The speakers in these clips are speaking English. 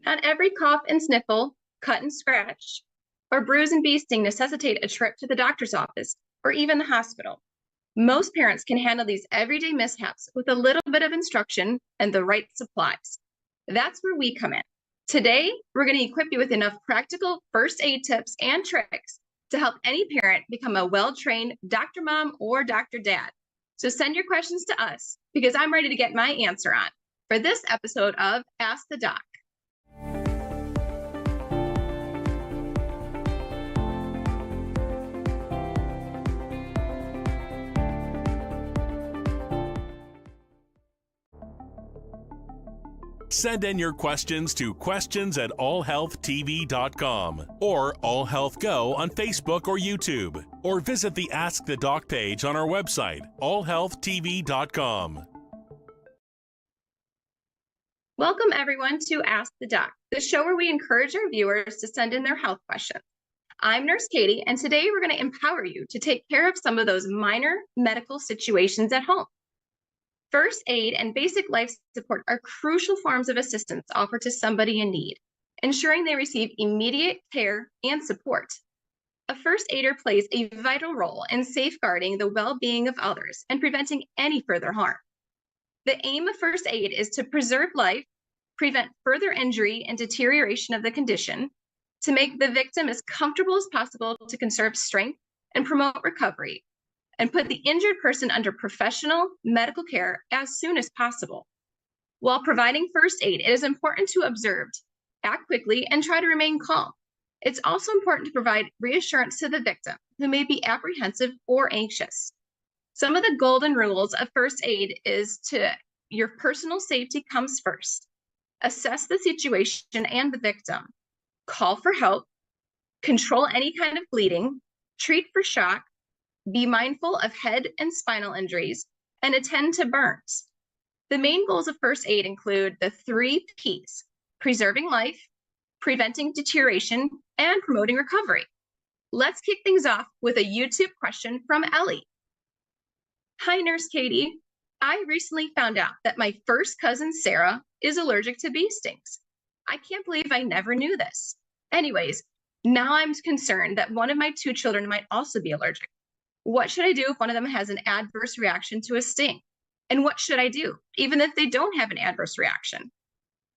Not every cough and sniffle, cut and scratch, or bruise and bee sting necessitate a trip to the doctor's office or even the hospital. Most parents can handle these everyday mishaps with a little bit of instruction and the right supplies. That's where we come in. Today, we're going to equip you with enough practical first aid tips and tricks to help any parent become a well-trained Dr. Mom or Dr. Dad. So send your questions to us because I'm ready to get my answer on for this episode of Ask the Doc. Send in your questions to questions@allhealthtv.com or AllHealthGo on Facebook or YouTube, or visit the Ask the Doc page on our website, allhealthtv.com. Welcome everyone to Ask the Doc, the show where we encourage our viewers to send in their health questions. I'm Nurse Katie, and today we're going to empower you to take care of some of those minor medical situations at home. First aid and basic life support are crucial forms of assistance offered to somebody in need, ensuring they receive immediate care and support. A first aider plays a vital role in safeguarding the well-being of others and preventing any further harm. The aim of first aid is to preserve life, prevent further injury and deterioration of the condition, to make the victim as comfortable as possible to conserve strength and promote recovery, and put the injured person under professional medical care as soon as possible. While providing first aid, it is important to observe, act quickly, and try to remain calm. It's also important to provide reassurance to the victim who may be apprehensive or anxious. Some of the golden rules of first aid is your personal safety comes first. Assess the situation and the victim. Call for help. Control any kind of bleeding. Treat for shock. Be mindful of head and spinal injuries, and attend to burns. The main goals of first aid include the 3 Ps: preserving life, preventing deterioration, and promoting recovery. Let's kick things off with a YouTube question from Ellie. Hi, Nurse Katie. I recently found out that my first cousin, Sarah, is allergic to bee stings. I can't believe I never knew this. Anyways, now I'm concerned that one of my 2 children might also be allergic. What should I do if one of them has an adverse reaction to a sting? And what should I do, even if they don't have an adverse reaction?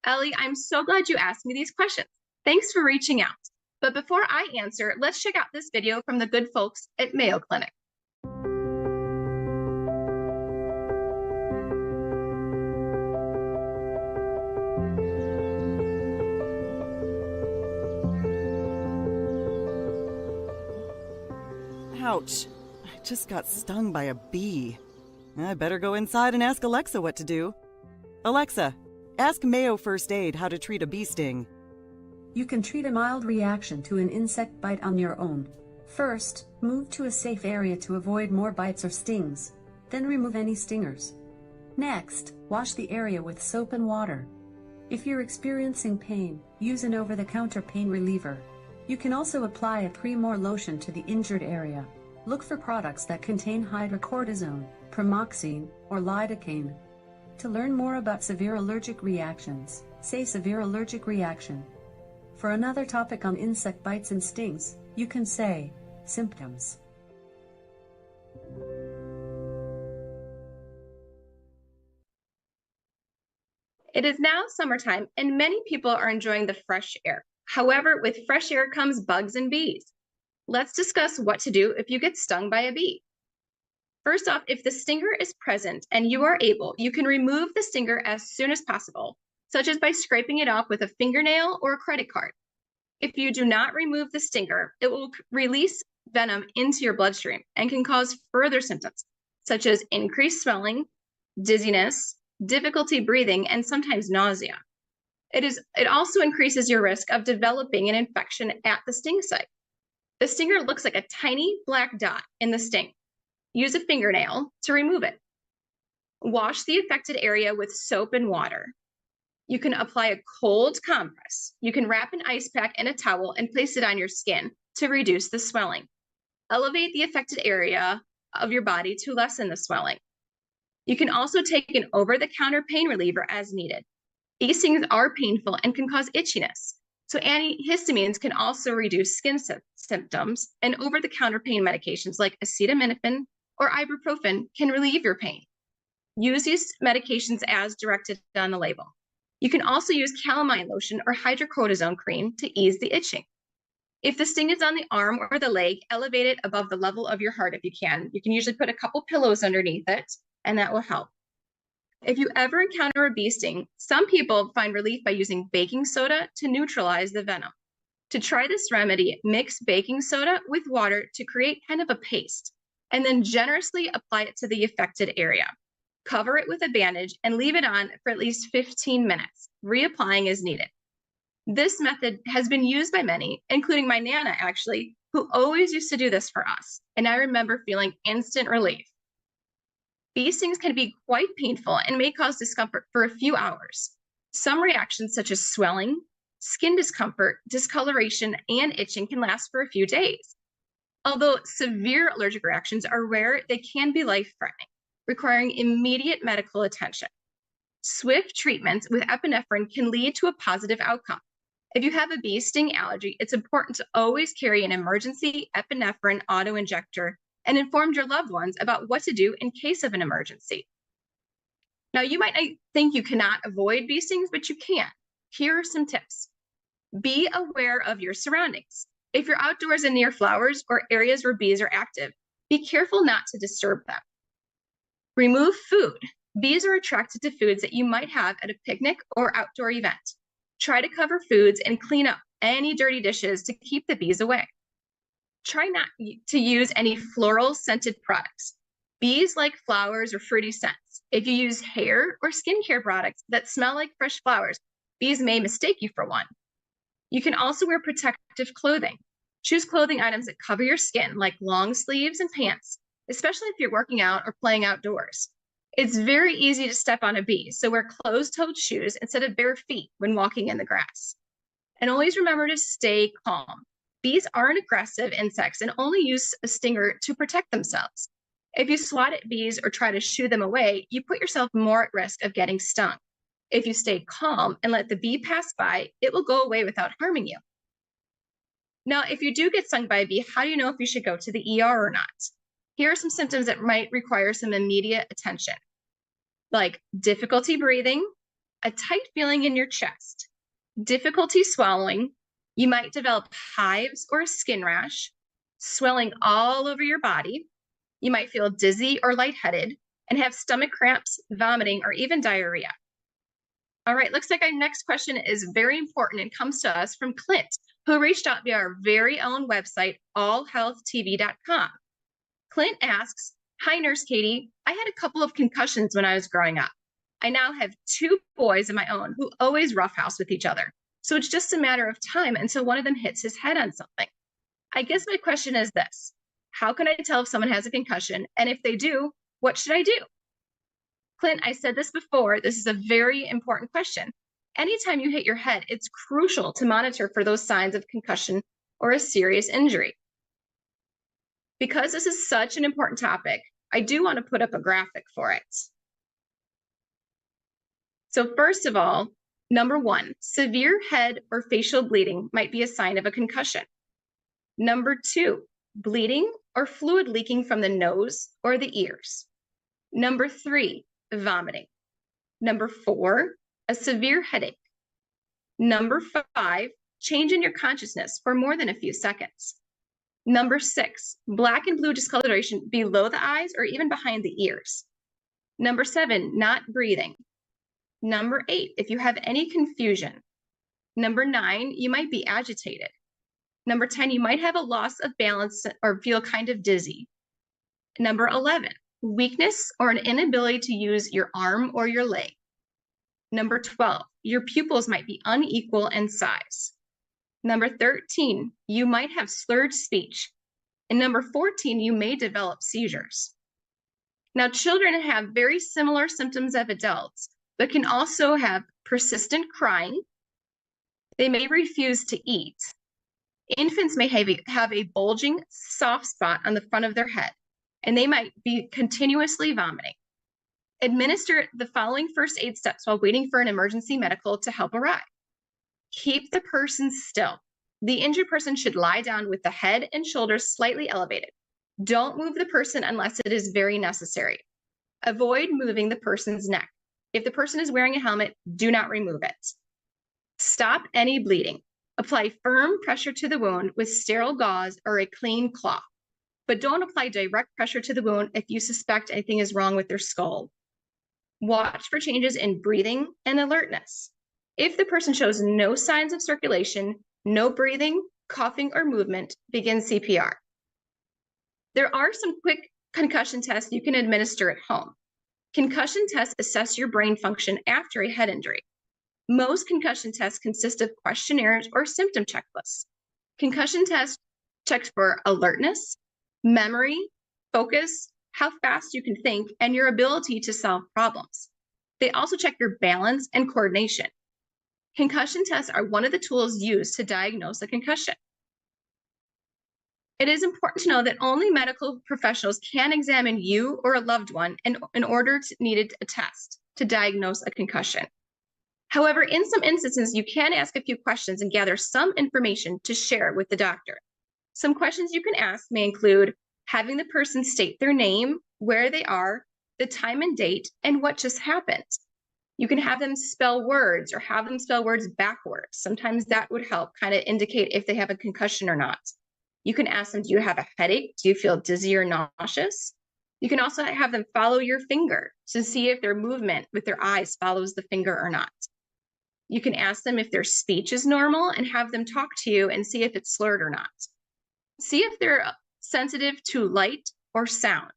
Ellie, I'm so glad you asked me these questions. Thanks for reaching out. But before I answer, let's check out this video from the good folks at Mayo Clinic. Ouch. I just got stung by a bee. I better go inside and ask Alexa what to do. Alexa, ask Mayo First Aid how to treat a bee sting. You can treat a mild reaction to an insect bite on your own. First, move to a safe area to avoid more bites or stings. Then remove any stingers. Next, wash the area with soap and water. If you're experiencing pain, use an over-the-counter pain reliever. You can also apply a cream or lotion to the injured area. Look for products that contain hydrocortisone, pramoxine, or lidocaine. To learn more about severe allergic reactions, say severe allergic reaction. For another topic on insect bites and stings, you can say symptoms. It is now summertime and many people are enjoying the fresh air. However, with fresh air comes bugs and bees. Let's discuss what to do if you get stung by a bee. First off, if the stinger is present and you are able, you can remove the stinger as soon as possible, such as by scraping it off with a fingernail or a credit card. If you do not remove the stinger, it will release venom into your bloodstream and can cause further symptoms, such as increased swelling, dizziness, difficulty breathing, and sometimes nausea. It also increases your risk of developing an infection at the sting site. The stinger looks like a tiny black dot in the sting. Use a fingernail to remove it. Wash the affected area with soap and water. You can apply a cold compress. You can wrap an ice pack in a towel and place it on your skin to reduce the swelling. Elevate the affected area of your body to lessen the swelling. You can also take an over-the-counter pain reliever as needed. Bee stings are painful and can cause itchiness. So antihistamines can also reduce skin symptoms, and over-the-counter pain medications like acetaminophen or ibuprofen can relieve your pain. Use these medications as directed on the label. You can also use calamine lotion or hydrocortisone cream to ease the itching. If the sting is on the arm or the leg, elevate it above the level of your heart if you can. You can usually put a couple pillows underneath it, and that will help. If you ever encounter a bee sting, some people find relief by using baking soda to neutralize the venom. To try this remedy, mix baking soda with water to create kind of a paste, and then generously apply it to the affected area. Cover it with a bandage and leave it on for at least 15 minutes, reapplying as needed. This method has been used by many, including my Nana actually, who always used to do this for us, and I remember feeling instant relief. Bee stings can be quite painful and may cause discomfort for a few hours. Some reactions such as swelling, skin discomfort, discoloration, and itching can last for a few days. Although severe allergic reactions are rare, they can be life-threatening, requiring immediate medical attention. Swift treatments with epinephrine can lead to a positive outcome. If you have a bee sting allergy, it's important to always carry an emergency epinephrine auto-injector and inform your loved ones about what to do in case of an emergency. Now, you might think you cannot avoid bee stings, but you can. Here are some tips. Be aware of your surroundings. If you're outdoors and near flowers or areas where bees are active, be careful not to disturb them. Remove food. Bees are attracted to foods that you might have at a picnic or outdoor event. Try to cover foods and clean up any dirty dishes to keep the bees away. Try not to use any floral scented products. Bees like flowers or fruity scents. If you use hair or skincare products that smell like fresh flowers, bees may mistake you for one. You can also wear protective clothing. Choose clothing items that cover your skin, like long sleeves and pants, especially if you're working out or playing outdoors. It's very easy to step on a bee, so wear closed-toed shoes instead of bare feet when walking in the grass. And always remember to stay calm. Bees aren't aggressive insects and only use a stinger to protect themselves. If you swat at bees or try to shoo them away, you put yourself more at risk of getting stung. If you stay calm and let the bee pass by, it will go away without harming you. Now, if you do get stung by a bee, how do you know if you should go to the ER or not? Here are some symptoms that might require some immediate attention, like difficulty breathing, a tight feeling in your chest, difficulty swallowing. You might develop hives or a skin rash, swelling all over your body. You might feel dizzy or lightheaded and have stomach cramps, vomiting, or even diarrhea. All right, looks like our next question is very important and comes to us from Clint, who reached out via our very own website, allhealthtv.com. Clint asks, "Hi, Nurse Katie. I had a couple of concussions when I was growing up. I now have 2 boys of my own who always roughhouse with each other. So it's just a matter of time until one of them hits his head on something. I guess my question is this: how can I tell if someone has a concussion? And if they do, what should I do?" Clint, I said this before, this is a very important question. Anytime you hit your head, it's crucial to monitor for those signs of concussion or a serious injury. Because this is such an important topic, I do want to put up a graphic for it. So first of all, number 1, severe head or facial bleeding might be a sign of a concussion. Number 2, bleeding or fluid leaking from the nose or the ears. Number 3, vomiting. Number 4, a severe headache. Number 5, change in your consciousness for more than a few seconds. Number 6, black and blue discoloration below the eyes or even behind the ears. Number 7, not breathing. Number 8, if you have any confusion. Number 9, you might be agitated. Number 10, you might have a loss of balance or feel kind of dizzy. Number 11, weakness or an inability to use your arm or your leg. Number 12, your pupils might be unequal in size. Number 13, you might have slurred speech. And number 14, you may develop seizures. Now, children have very similar symptoms of adults, but can also have persistent crying. They may refuse to eat. Infants may have a bulging soft spot on the front of their head, and they might be continuously vomiting. Administer the following first aid steps while waiting for an emergency medical to help arrive. Keep the person still. The injured person should lie down with the head and shoulders slightly elevated. Don't move the person unless it is very necessary. Avoid moving the person's neck. If the person is wearing a helmet, do not remove it. Stop any bleeding. Apply firm pressure to the wound with sterile gauze or a clean cloth, but don't apply direct pressure to the wound if you suspect anything is wrong with their skull. Watch for changes in breathing and alertness. If the person shows no signs of circulation, no breathing, coughing, or movement, begin CPR. There are some quick concussion tests you can administer at home. Concussion tests assess your brain function after a head injury. Most concussion tests consist of questionnaires or symptom checklists. Concussion tests check for alertness, memory, focus, how fast you can think, and your ability to solve problems. They also check your balance and coordination. Concussion tests are one of the tools used to diagnose a concussion. It is important to know that only medical professionals can examine you or a loved one in order to need a test to diagnose a concussion. However, in some instances, you can ask a few questions and gather some information to share with the doctor. Some questions you can ask may include having the person state their name, where they are, the time and date, and what just happened. You can have them spell words or have them spell words backwards. Sometimes that would help kind of indicate if they have a concussion or not. You can ask them, do you have a headache? Do you feel dizzy or nauseous? You can also have them follow your finger to see if their movement with their eyes follows the finger or not. You can ask them if their speech is normal and have them talk to you and see if it's slurred or not. See if they're sensitive to light or sound.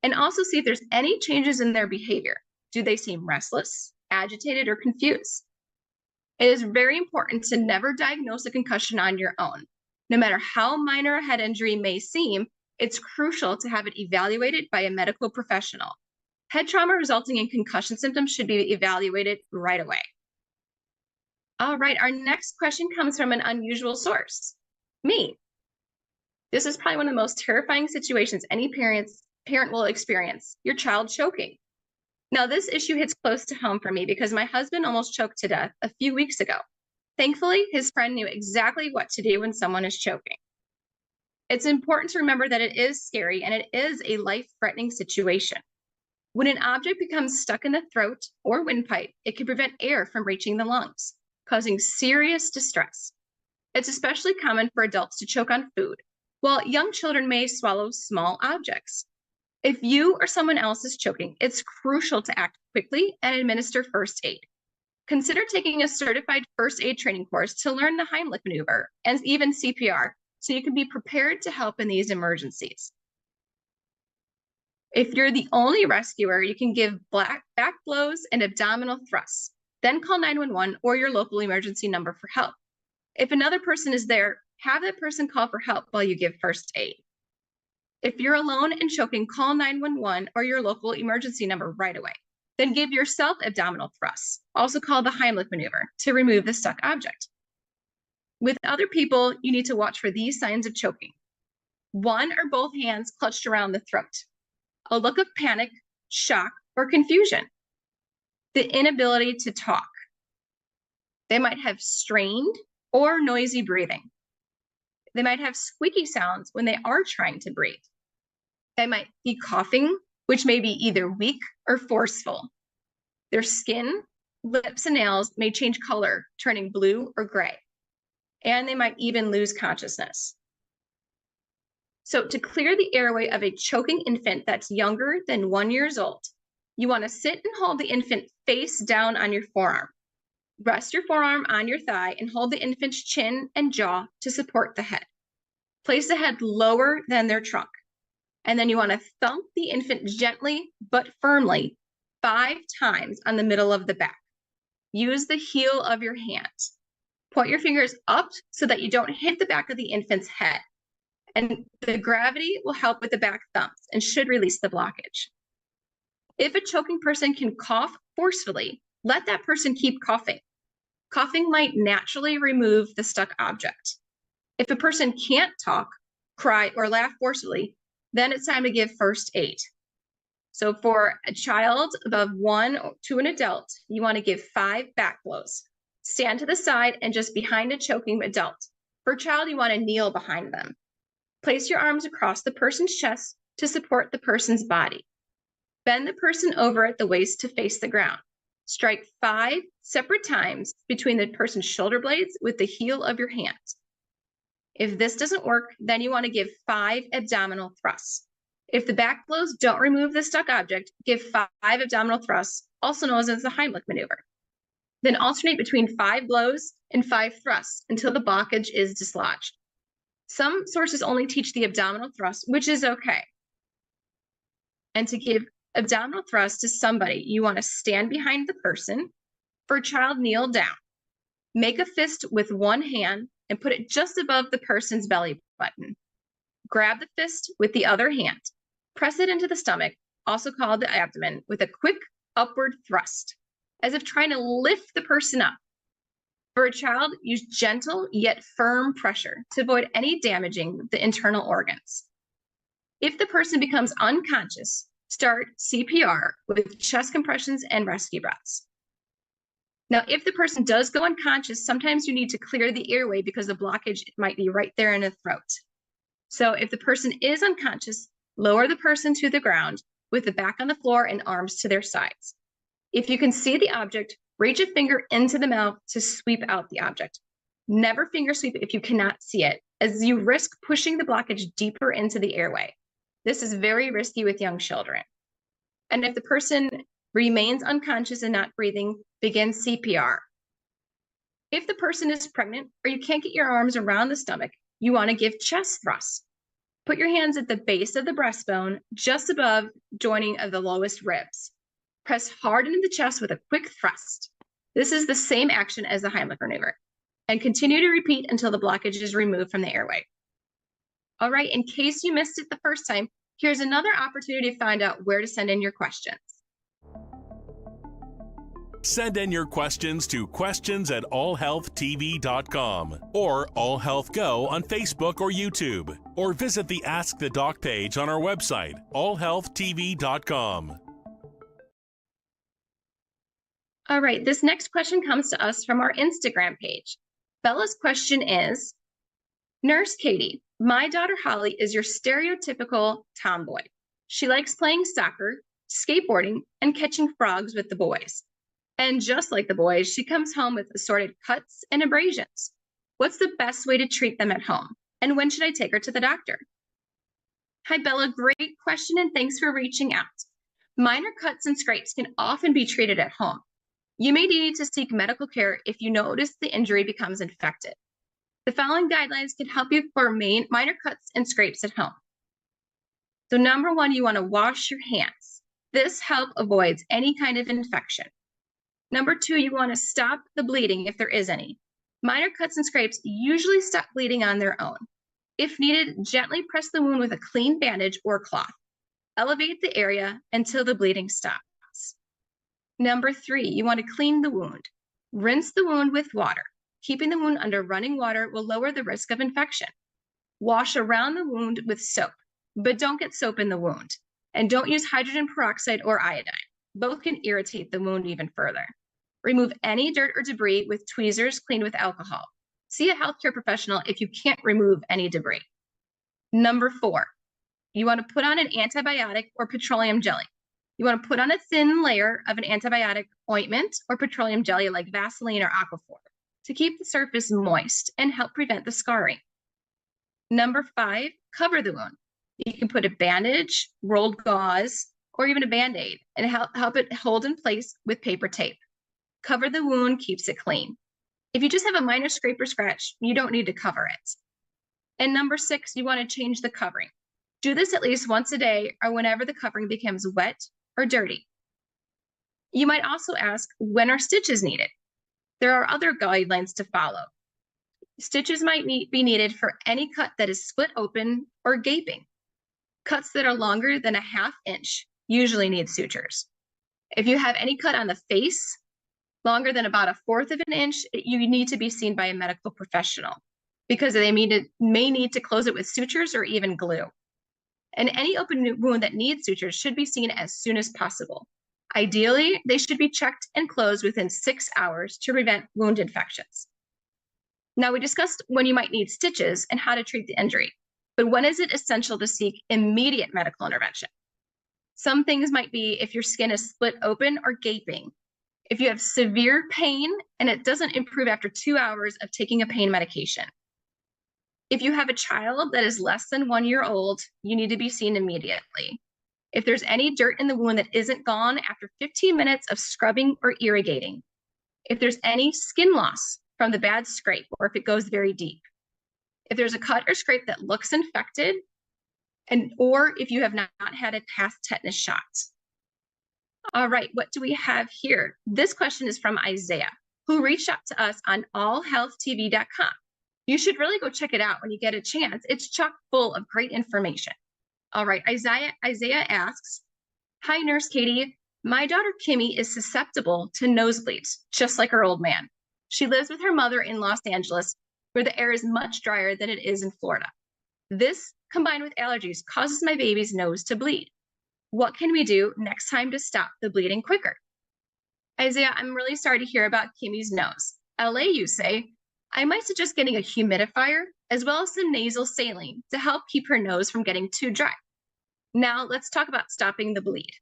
And also see if there's any changes in their behavior. Do they seem restless, agitated, or confused? It is very important to never diagnose a concussion on your own. No matter how minor a head injury may seem, it's crucial to have it evaluated by a medical professional. Head trauma resulting in concussion symptoms should be evaluated right away. All right, our next question comes from an unusual source, me. This is probably one of the most terrifying situations any parent will experience, your child choking. Now, this issue hits close to home for me because my husband almost choked to death a few weeks ago. Thankfully, his friend knew exactly what to do when someone is choking. It's important to remember that it is scary and it is a life-threatening situation. When an object becomes stuck in the throat or windpipe, it can prevent air from reaching the lungs, causing serious distress. It's especially common for adults to choke on food, while young children may swallow small objects. If you or someone else is choking, it's crucial to act quickly and administer first aid. Consider taking a certified first aid training course to learn the Heimlich maneuver and even CPR, so you can be prepared to help in these emergencies. If you're the only rescuer, you can give back blows and abdominal thrusts. Then call 911 or your local emergency number for help. If another person is there, have that person call for help while you give first aid. If you're alone and choking, call 911 or your local emergency number right away. Then give yourself abdominal thrusts, also called the Heimlich maneuver, to remove the stuck object. With other people, you need to watch for these signs of choking. One or both hands clutched around the throat. A look of panic, shock, or confusion. The inability to talk. They might have strained or noisy breathing. They might have squeaky sounds when they are trying to breathe. They might be coughing, which may be either weak or forceful. Their skin, lips, and nails may change color, turning blue or gray. And they might even lose consciousness. So to clear the airway of a choking infant that's younger than 1 year old, you want to sit and hold the infant face down on your forearm. Rest your forearm on your thigh and hold the infant's chin and jaw to support the head. Place the head lower than their trunk. And then you want to thump the infant gently but firmly 5 times on the middle of the back. Use the heel of your hand. Point your fingers up so that you don't hit the back of the infant's head. And the gravity will help with the back thumps and should release the blockage. If a choking person can cough forcefully, let that person keep coughing. Coughing might naturally remove the stuck object. If a person can't talk, cry, or laugh forcefully, then it's time to give first aid. So for a child above 1 to an adult, you want to give 5 back blows. Stand to the side and just behind a choking adult. For a child, you want to kneel behind them. Place your arms across the person's chest to support the person's body. Bend the person over at the waist to face the ground. Strike 5 separate times between the person's shoulder blades with the heel of your hand. If this doesn't work, then you want to give 5 abdominal thrusts. If the back blows don't remove the stuck object, give 5 abdominal thrusts, also known as the Heimlich maneuver. Then alternate between 5 blows and 5 thrusts until the blockage is dislodged. Some sources only teach the abdominal thrust, which is okay. And to give abdominal thrust to somebody, you want to stand behind the person. For a child, kneel down. Make a fist with one hand and put it just above the person's belly button. Grab the fist with the other hand. Press it into the stomach, also called the abdomen, with a quick upward thrust, as if trying to lift the person up. For a child, use gentle yet firm pressure to avoid any damaging the internal organs. If the person becomes unconscious, start CPR with chest compressions and rescue breaths. Now, if the person does go unconscious, sometimes you need to clear the airway because the blockage might be right there in the throat. So if the person is unconscious, lower the person to the ground with the back on the floor and arms to their sides. If you can see the object, reach a finger into the mouth to sweep out the object. Never finger sweep if you cannot see it, as you risk pushing the blockage deeper into the airway. This is very risky with young children. And if the person remains unconscious and not breathing, begin CPR. If the person is pregnant or you can't get your arms around the stomach, you want to give chest thrusts. Put your hands at the base of the breastbone, just above joining of the lowest ribs. Press hard into the chest with a quick thrust. This is the same action as the Heimlich maneuver, and continue to repeat until the blockage is removed from the airway. All right, in case you missed it the first time, here's another opportunity to find out where to send in your questions. Send in your questions to questions@allhealthtv.com or AllHealthGo on Facebook or YouTube, or visit the Ask the Doc page on our website, allhealthtv.com. All right, this next question comes to us from our Instagram page. Bella's question is, Nurse Katie, my daughter Holly is your stereotypical tomboy. She likes playing soccer, skateboarding, and catching frogs with the boys. And just like the boys, she comes home with assorted cuts and abrasions. What's the best way to treat them at home? And when should I take her to the doctor? Hi, Bella. Great question, and thanks for reaching out. Minor cuts and scrapes can often be treated at home. You may need to seek medical care if you notice the injury becomes infected. The following guidelines can help you for minor cuts and scrapes at home. So number 1, you want to wash your hands. This helps avoid any kind of infection. Number 2, you want to stop the bleeding if there is any. Minor cuts and scrapes usually stop bleeding on their own. If needed, gently press the wound with a clean bandage or cloth. Elevate the area until the bleeding stops. Number 3, you want to clean the wound. Rinse the wound with water. Keeping the wound under running water will lower the risk of infection. Wash around the wound with soap, but don't get soap in the wound. And don't use hydrogen peroxide or iodine. Both can irritate the wound even further. Remove any dirt or debris with tweezers cleaned with alcohol. See a healthcare professional if you can't remove any debris. Number 4, you want to put on an antibiotic or petroleum jelly. You want to put on a thin layer of an antibiotic ointment or petroleum jelly like Vaseline or Aquaphor to keep the surface moist and help prevent the scarring. Number 5, cover the wound. You can put a bandage, rolled gauze, or even a Band-Aid and help it hold in place with paper tape. Cover the wound keeps it clean. If you just have a minor scrape or scratch, you don't need to cover it. And number 6, you want to change the covering. Do this at least once a day or whenever the covering becomes wet or dirty. You might also ask, when are stitches needed? There are other guidelines to follow. Stitches might be needed for any cut that is split open or gaping. Cuts that are longer than a ½ inch usually need sutures. If you have any cut on the face, longer than about 1/4 of an inch, you need to be seen by a medical professional because they may need to close it with sutures or even glue. And any open wound that needs sutures should be seen as soon as possible. Ideally, they should be checked and closed within 6 hours to prevent wound infections. Now, we discussed when you might need stitches and how to treat the injury, but when is it essential to seek immediate medical intervention? Some things might be if your skin is split open or gaping, if you have severe pain and it doesn't improve after 2 hours of taking a pain medication. If you have a child that is less than 1 year old, you need to be seen immediately. If there's any dirt in the wound that isn't gone after 15 minutes of scrubbing or irrigating. If there's any skin loss from the bad scrape or if it goes very deep. If there's a cut or scrape that looks infected, or if you have not had a past tetanus shot. All right, what do we have here? This question is from Isaiah, who reached out to us on allhealthtv.com. You should really go check it out when you get a chance. It's chock full of great information. All right, Isaiah asks, "Hi, Nurse Katie. My daughter Kimmy is susceptible to nosebleeds, just like her old man. She lives with her mother in Los Angeles, where the air is much drier than it is in Florida. This, combined with allergies, causes my baby's nose to bleed. What can we do next time to stop the bleeding quicker?" Isaiah, I'm really sorry to hear about Kimmy's nose. LA, you say, I might suggest getting a humidifier as well as some nasal saline to help keep her nose from getting too dry. Now let's talk about stopping the bleed.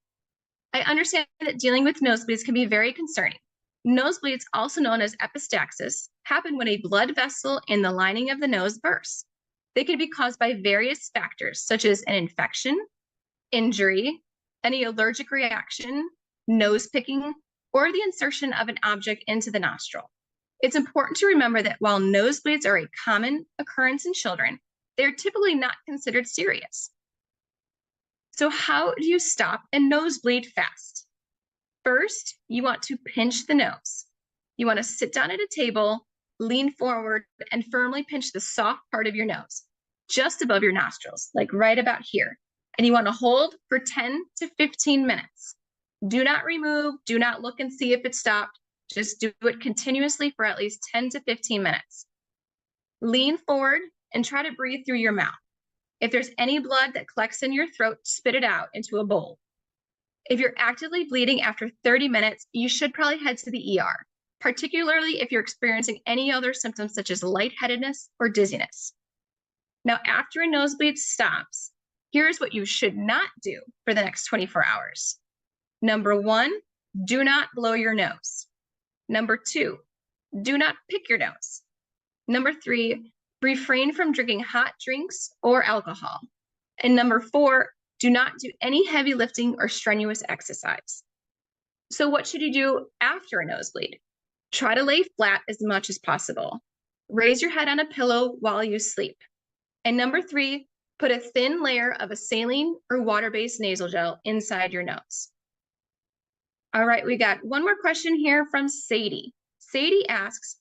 I understand that dealing with nosebleeds can be very concerning. Nosebleeds, also known as epistaxis, happen when a blood vessel in the lining of the nose bursts. They can be caused by various factors, such as an infection, injury, any allergic reaction, nose picking, or the insertion of an object into the nostril. It's important to remember that while nosebleeds are a common occurrence in children, they're typically not considered serious. So how do you stop a nosebleed fast? First, you want to pinch the nose. You want to sit down at a table, lean forward, and firmly pinch the soft part of your nose, just above your nostrils, like right about here. And you want to hold for 10 to 15 minutes. Do not remove, do not look and see if it stopped. Just do it continuously for at least 10 to 15 minutes. Lean forward and try to breathe through your mouth. If there's any blood that collects in your throat, spit it out into a bowl. If you're actively bleeding after 30 minutes, you should probably head to the ER, particularly if you're experiencing any other symptoms such as lightheadedness or dizziness. Now, after a nosebleed stops, here's what you should not do for the next 24 hours. Number 1, do not blow your nose. Number 2, do not pick your nose. Number 3, refrain from drinking hot drinks or alcohol. And number 4, do not do any heavy lifting or strenuous exercise. So what should you do after a nosebleed? Try to lay flat as much as possible. Raise your head on a pillow while you sleep. And number 3, put a thin layer of a saline or water-based nasal gel inside your nose. All right, we got one more question here from Sadie. Sadie asks,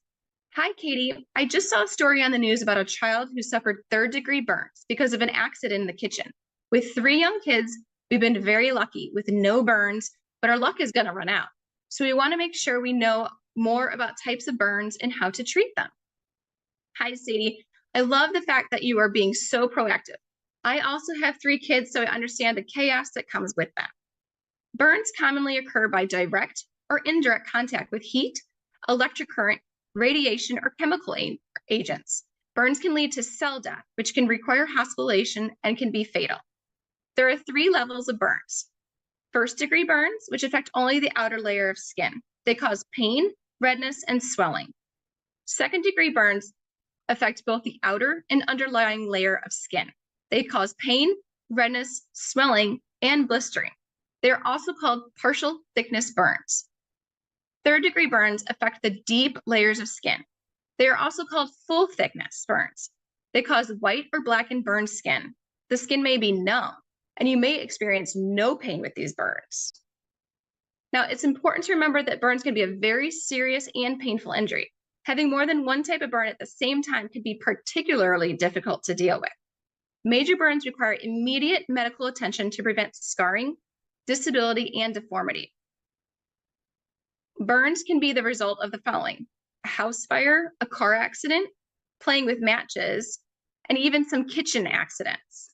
"Hi, Katie. I just saw a story on the news about a child who suffered third-degree burns because of an accident in the kitchen. With 3 young kids, we've been very lucky with no burns, but our luck is going to run out. So we want to make sure we know more about types of burns and how to treat them." Hi, Sadie. I love the fact that you are being so proactive. I also have 3 kids, so I understand the chaos that comes with them. Burns commonly occur by direct or indirect contact with heat, electric current, radiation, or chemical agents. Burns can lead to cell death, which can require hospitalization and can be fatal. There are 3 levels of burns. First-degree burns, which affect only the outer layer of skin. They cause pain, redness, and swelling. Second-degree burns affect both the outer and underlying layer of skin. They cause pain, redness, swelling, and blistering. They are also called partial thickness burns. Third-degree burns affect the deep layers of skin. They are also called full thickness burns. They cause white or blackened burned skin. The skin may be numb, and you may experience no pain with these burns. Now, it's important to remember that burns can be a very serious and painful injury. Having more than one type of burn at the same time can be particularly difficult to deal with. Major burns require immediate medical attention to prevent scarring, disability, and deformity. Burns can be the result of the following: a house fire, a car accident, playing with matches, and even some kitchen accidents.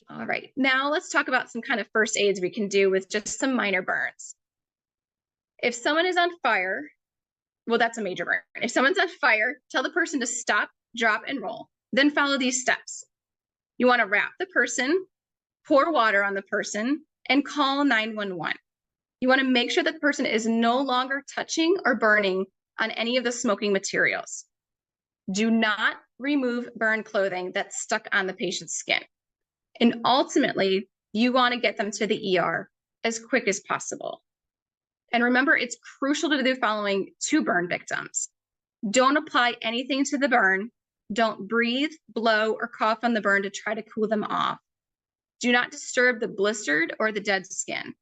All right, now let's talk about some kind of first aids we can do with just some minor burns. If someone is on fire, well, that's a major burn. If someone's on fire, tell the person to stop, drop, and roll. Then follow these steps. You want to wrap the person, pour water on the person, and call 911. You want to make sure that the person is no longer touching or burning on any of the smoking materials. Do not remove burned clothing that's stuck on the patient's skin. And ultimately, you want to get them to the ER as quick as possible. And remember, it's crucial to do the following to burn victims. Don't apply anything to the burn. Don't breathe, blow, or cough on the burn to try to cool them off. Do not disturb the blistered or the dead skin.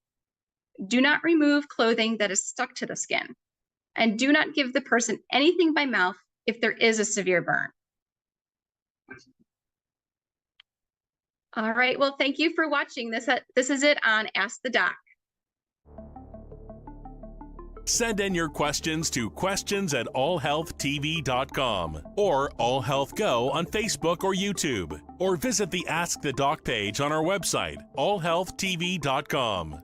Do not remove clothing that is stuck to the skin. And do not give the person anything by mouth if there is a severe burn. All right, well, thank you for watching. This is it on Ask the Doc. Send in your questions to questions@allhealthtv.com or AllHealthGo on Facebook or YouTube, or visit the Ask the Doc page on our website, allhealthtv.com.